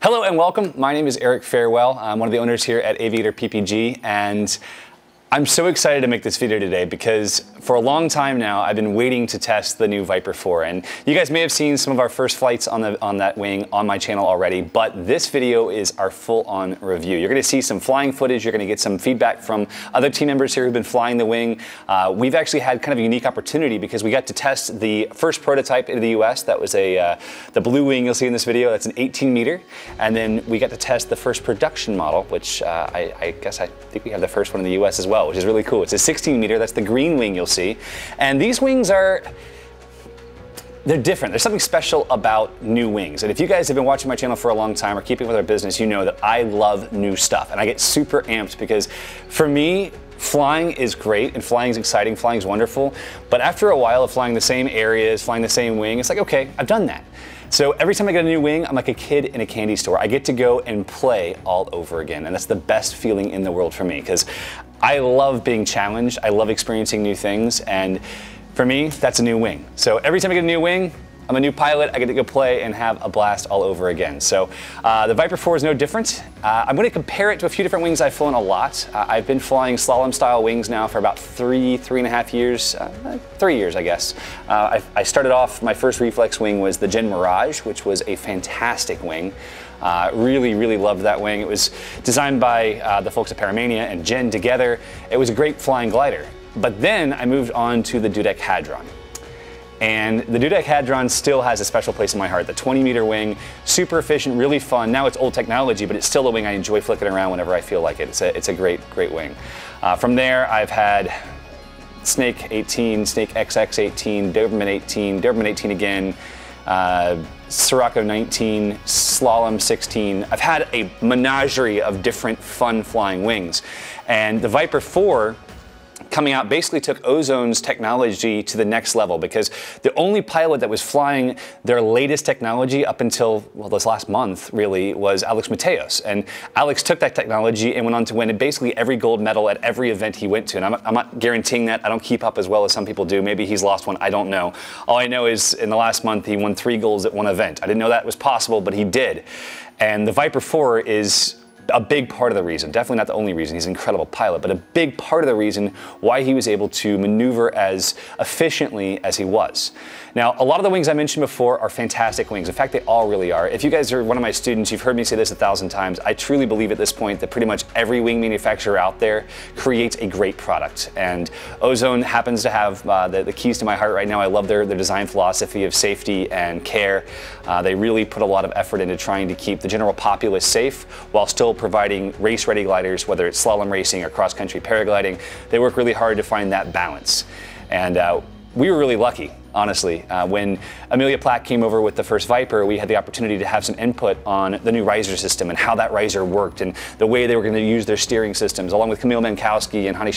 Hello and welcome. My name is Eric Farewell. I'm one of the owners here at Aviator PPG, and I'm so excited to make this video today because for a long time now I've been waiting to test the new Viper 4, and you guys may have seen some of our first flights on that wing on my channel already, but this video is our full-on review. You're going to see some flying footage, you're going to get some feedback from other team members here who've been flying the wing. We've actually had kind of a unique opportunity because we got to test the first prototype in the US. That was the blue wing you'll see in this video. That's an 18 meter, and then we got to test the first production model, which I think we have the first one in the US as well, which is really cool. It's a 16 meter, that's the green wing you'll see. And these wings they're different. There's something special about new wings. And if you guys have been watching my channel for a long time or keeping with our business, you know that I love new stuff. And I get super amped because for me, flying is great and flying is exciting, flying is wonderful. But after a while of flying the same areas, flying the same wing, it's like, okay, I've done that. So every time I get a new wing, I'm like a kid in a candy store. I get to go and play all over again. And that's the best feeling in the world for me because I love being challenged. I love experiencing new things. And for me, that's a new wing. So every time I get a new wing, I'm a new pilot. I get to go play and have a blast all over again. So the Viper 4 is no different. I'm going to compare it to a few different wings I've flown a lot. I've been flying slalom style wings now for about three and a half years, 3 years, I guess. I started off, my first reflex wing was the Gen Mirage, which was a fantastic wing. Really loved that wing. It was designed by the folks at Paramania and Jen together. It was a great flying glider. But then I moved on to the Dudek Hadron. And the Dudek Hadron still has a special place in my heart. The 20 meter wing, super efficient, really fun. Now it's old technology, but it's still a wing I enjoy flicking around whenever I feel like it. It's a great wing. From there, I've had Snake 18, Snake XX 18, Doberman 18, Doberman 18 again, Sirocco 19, Slalom 16. I've had a menagerie of different fun flying wings. And the Viper 4 coming out basically took Ozone's technology to the next level because the only pilot that was flying their latest technology up until, well, this last month really, was Alex Mateos. And Alex took that technology and went on to win basically every gold medal at every event he went to. And I'm not guaranteeing that. I don't keep up as well as some people do. Maybe he's lost one. I don't know. All I know is in the last month he won 3 golds at one event. I didn't know that was possible, but he did. And the Viper 4 is a big part of the reason, definitely not the only reason, he's an incredible pilot, but a big part of the reason why he was able to maneuver as efficiently as he was. Now, a lot of the wings I mentioned before are fantastic wings. In fact, they all really are. If you guys are one of my students, you've heard me say this 1,000 times. I truly believe at this point that pretty much every wing manufacturer out there creates a great product. And Ozone happens to have the keys to my heart right now. I love their design philosophy of safety and care. They really put a lot of effort into trying to keep the general populace safe while still providing race-ready gliders, whether it's slalom racing or cross-country paragliding. They work really hard to find that balance. And we were really lucky, honestly. When Amelia Plack came over with the first Viper, we had the opportunity to have some input on the new riser system and how that riser worked and the way they were going to use their steering systems. Along with Camille Mankowski and Hani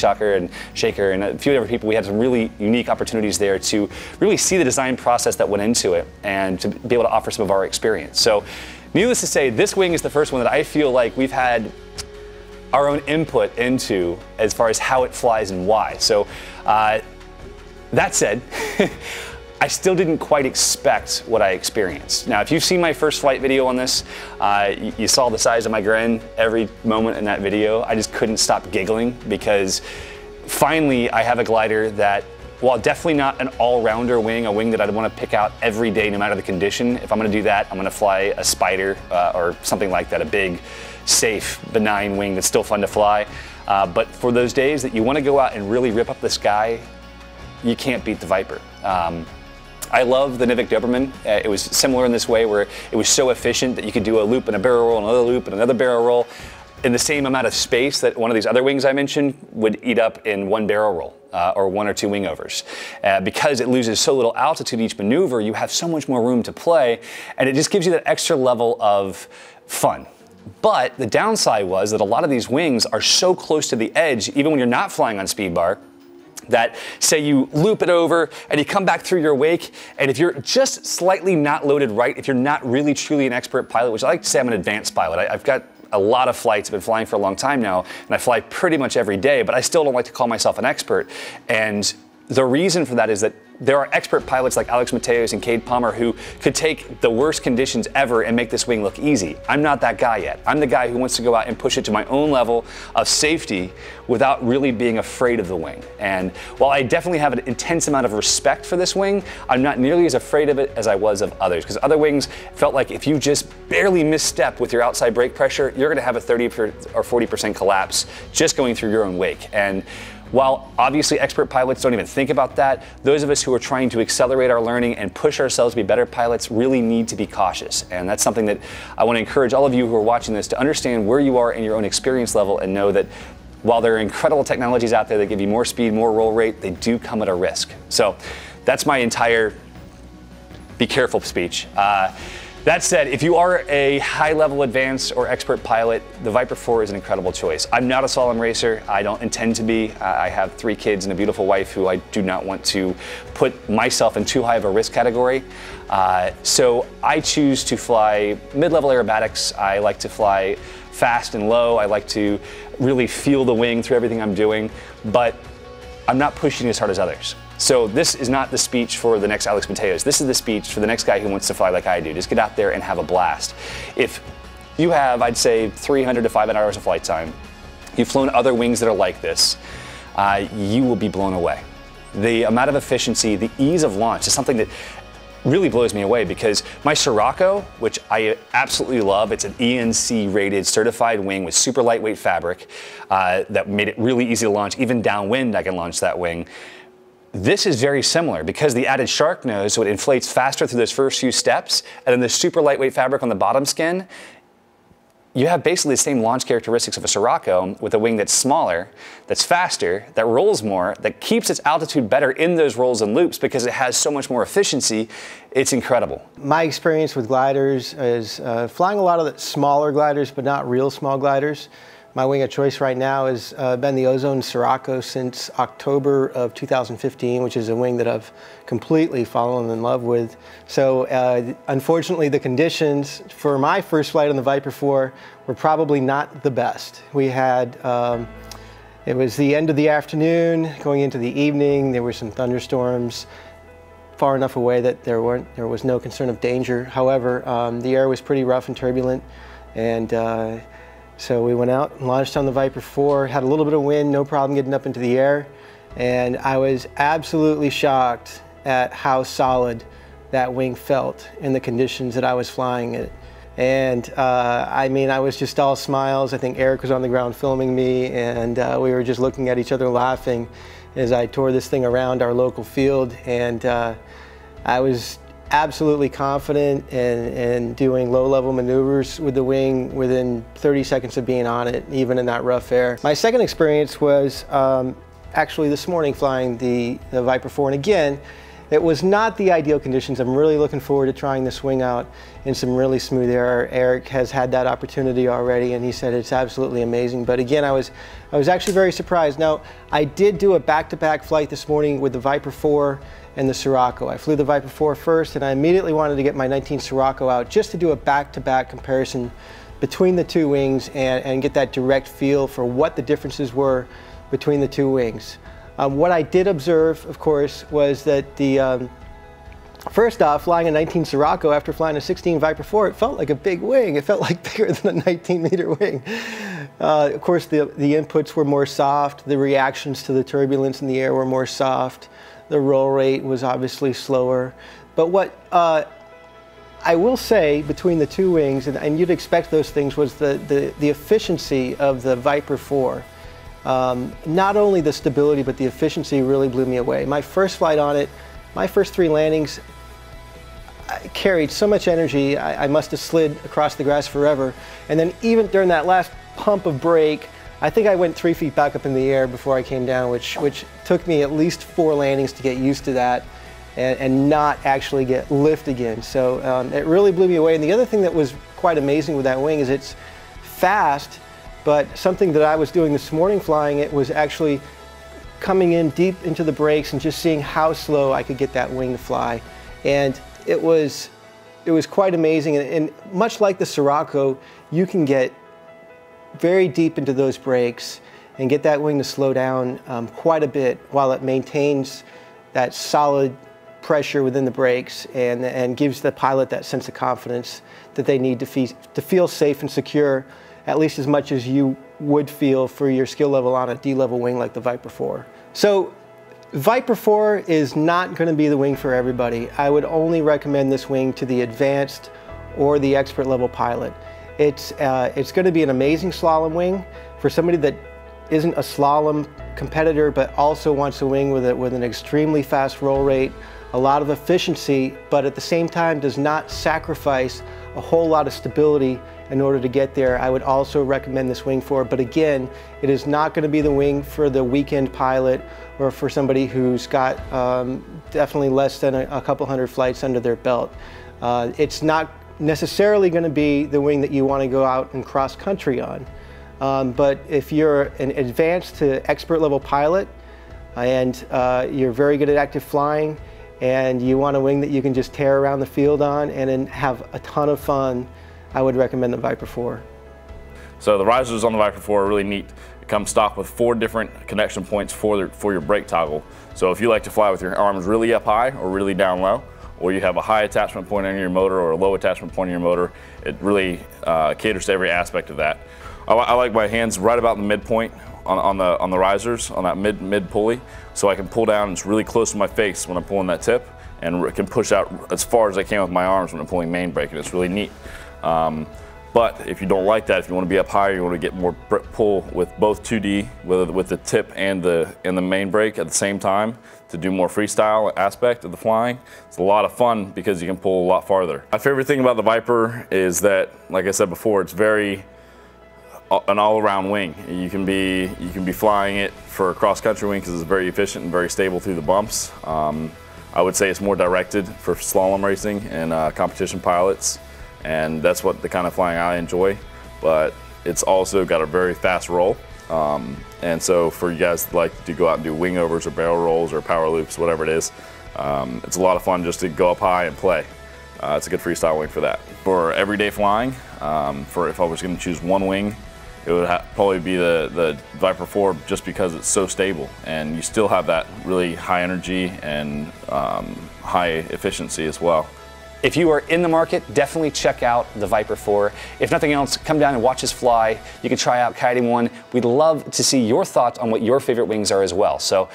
Shaker and a few other people, we had some really unique opportunities there to really see the design process that went into it and to be able to offer some of our experience. So, needless to say, this wing is the first one that I feel like we've had our own input into as far as how it flies and why. So that said, I still didn't quite expect what I experienced. Now, if you've seen my first flight video on this, you saw the size of my grin every moment in that video. I just couldn't stop giggling because finally I have a glider that, while definitely not an all-rounder wing, a wing that I'd want to pick out every day no matter the condition, if I'm going to do that, I'm going to fly a Spider or something like that, a big, safe, benign wing that's still fun to fly. But for those days that you want to go out and really rip up the sky, you can't beat the Viper. I love the Nivik Doberman. It was similar in this way where it was so efficient that you could do a loop and a barrel roll, another loop and another barrel roll in the same amount of space that one of these other wings I mentioned would eat up in one barrel roll or 1 or 2 wing overs. Because it loses so little altitude each maneuver, you have so much more room to play, and it just gives you that extra level of fun. But the downside was that a lot of these wings are so close to the edge, even when you're not flying on speed bar, that say you loop it over and you come back through your wake, and if you're just slightly not loaded right, if you're not really truly an expert pilot, which I like to say I'm an advanced pilot. I've got a lot of flights, I've been flying for a long time now, and I fly pretty much every day, but I still don't like to call myself an expert. And the reason for that is that there are expert pilots like Alex Mateos and Cade Palmer who could take the worst conditions ever and make this wing look easy. I'm not that guy yet. I'm the guy who wants to go out and push it to my own level of safety without really being afraid of the wing. And while I definitely have an intense amount of respect for this wing, I'm not nearly as afraid of it as I was of others, because other wings felt like if you just barely misstep with your outside brake pressure, you're going to have a 30 or 40% collapse just going through your own wake. And while obviously expert pilots don't even think about that, those of us who are trying to accelerate our learning and push ourselves to be better pilots really need to be cautious. And that's something that I want to encourage all of you who are watching this to understand where you are in your own experience level, and know that while there are incredible technologies out there that give you more speed, more roll rate, they do come at a risk. So that's my entire be careful speech. That said, if you are a high-level advanced or expert pilot, the Viper 4 is an incredible choice. I'm not a slalom racer. I don't intend to be. I have 3 kids and a beautiful wife who I do not want to put myself in too high of a risk category. So I choose to fly mid-level aerobatics. I like to fly fast and low. I like to really feel the wing through everything I'm doing, but I'm not pushing as hard as others. So this is not the speech for the next Alex Mateos. This is the speech for the next guy who wants to fly like I do. Just get out there and have a blast. If you have, I'd say, 300 to 500 hours of flight time, you've flown other wings that are like this, you will be blown away. The amount of efficiency, the ease of launch is something that really blows me away, because my Sirocco, which I absolutely love, it's an ENC rated certified wing with super lightweight fabric that made it really easy to launch. Even downwind I can launch that wing. This is very similar because the added shark nose, so it inflates faster through those first few steps, and then the super lightweight fabric on the bottom skin. You have basically the same launch characteristics of a Sirocco with a wing that's smaller, that's faster, that rolls more, that keeps its altitude better in those rolls and loops because it has so much more efficiency. It's incredible. My experience with gliders is flying a lot of the smaller gliders, but not real small gliders. My wing of choice right now has been the Ozone Sirocco since October of 2015, which is a wing that I've completely fallen in love with. So unfortunately, the conditions for my first flight on the Viper 4 were probably not the best. We had, it was the end of the afternoon, going into the evening. There were some thunderstorms far enough away that there was no concern of danger. However, the air was pretty rough and turbulent, and so we went out and launched on the Viper 4, had a little bit of wind, no problem getting up into the air, and I was absolutely shocked at how solid that wing felt in the conditions that I was flying it. And I mean, I was just all smiles. I think Eric was on the ground filming me, and we were just looking at each other laughing as I tore this thing around our local field, and I was absolutely confident in doing low-level maneuvers with the wing within 30 seconds of being on it, even in that rough air. My second experience was actually this morning flying the Viper 4, and again, it was not the ideal conditions. I'm really looking forward to trying this wing out in some really smooth air. Eric has had that opportunity already, and he said it's absolutely amazing. But again, I was actually very surprised. Now, I did do a back-to-back flight this morning with the Viper 4 and the Sirocco. I flew the Viper 4 first, and I immediately wanted to get my 19 Sirocco out just to do a back-to-back comparison between the two wings and get that direct feel for what the differences were between the two wings. What I did observe, of course, was that first off, flying a 19 Sirocco after flying a 16 Viper 4, it felt like a big wing. It felt like bigger than a 19-meter wing. Of course, the inputs were more soft. The reactions to the turbulence in the air were more soft. The roll rate was obviously slower. But what I will say between the two wings, and you'd expect those things, was the efficiency of the Viper 4. Not only the stability, but the efficiency really blew me away. My first flight on it, my first 3 landings, I carried so much energy, I must have slid across the grass forever. And then even during that last pump of brake, I think I went 3 feet back up in the air before I came down, which took me at least 4 landings to get used to that and not actually get lift again. So it really blew me away. And the other thing that was quite amazing with that wing is it's fast, but something that I was doing this morning flying it was actually coming in deep into the brakes and just seeing how slow I could get that wing to fly. And it was quite amazing. And much like the Sirocco, you can get very deep into those brakes and get that wing to slow down quite a bit while it maintains that solid pressure within the brakes and gives the pilot that sense of confidence that they need to feel safe and secure, at least as much as you would feel for your skill level on a D-level wing like the Viper 4. So Viper 4 is not going to be the wing for everybody. I would only recommend this wing to the advanced or the expert level pilot. It's going to be an amazing slalom wing for somebody that isn't a slalom competitor but also wants a wing with an extremely fast roll rate, a lot of efficiency, but at the same time does not sacrifice a whole lot of stability in order to get there. I would also recommend this wing for, but again, it is not going to be the wing for the weekend pilot or for somebody who's got definitely less than a couple hundred flights under their belt. It's not necessarily going to be the wing that you want to go out and cross country on. But if you're an advanced to expert level pilot and you're very good at active flying and you want a wing that you can just tear around the field on and then have a ton of fun, I would recommend the Viper 4. So the risers on the Viper 4 are really neat. It comes stock with 4 different connection points for your brake toggle. So if you like to fly with your arms really up high or really down low, or you have a high attachment point on your motor or a low attachment point on your motor, it really caters to every aspect of that. I like my hands right about the midpoint on the risers, on that mid pulley, so I can pull down. It's really close to my face when I'm pulling that tip, and can push out as far as I can with my arms when I'm pulling main brake, and it's really neat. But if you don't like that, if you want to be up higher, you want to get more pull with both 2D, with the tip and the main brake at the same time to do more freestyle aspect of the flying. It's a lot of fun because you can pull a lot farther. My favorite thing about the Viper is that, like I said before, it's an all-around wing. You can be flying it for a cross-country wing because it's very efficient and very stable through the bumps. I would say it's more directed for slalom racing and competition pilots, and that's what the kind of flying I enjoy. But it's also got a very fast roll, and so for you guys that like to go out and do wing overs or barrel rolls or power loops, whatever it is, it's a lot of fun just to go up high and play. It's a good freestyle wing for that. For everyday flying, if I was going to choose one wing, it would probably be the Viper 4, just because it's so stable and you still have that really high energy and high efficiency as well. If you are in the market, definitely check out the Viper 4. If nothing else, come down and watch us fly. You can try out kiting one. We'd love to see your thoughts on what your favorite wings are as well. So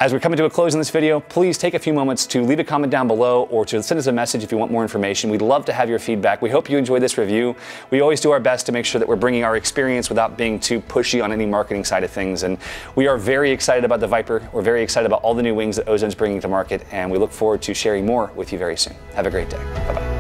as we're coming to a close in this video, please take a few moments to leave a comment down below or to send us a message if you want more information. We'd love to have your feedback. We hope you enjoyed this review. We always do our best to make sure that we're bringing our experience without being too pushy on any marketing side of things. And we are very excited about the Viper. We're very excited about all the new wings that Ozone's bringing to market, and we look forward to sharing more with you very soon. Have a great day. Bye-bye.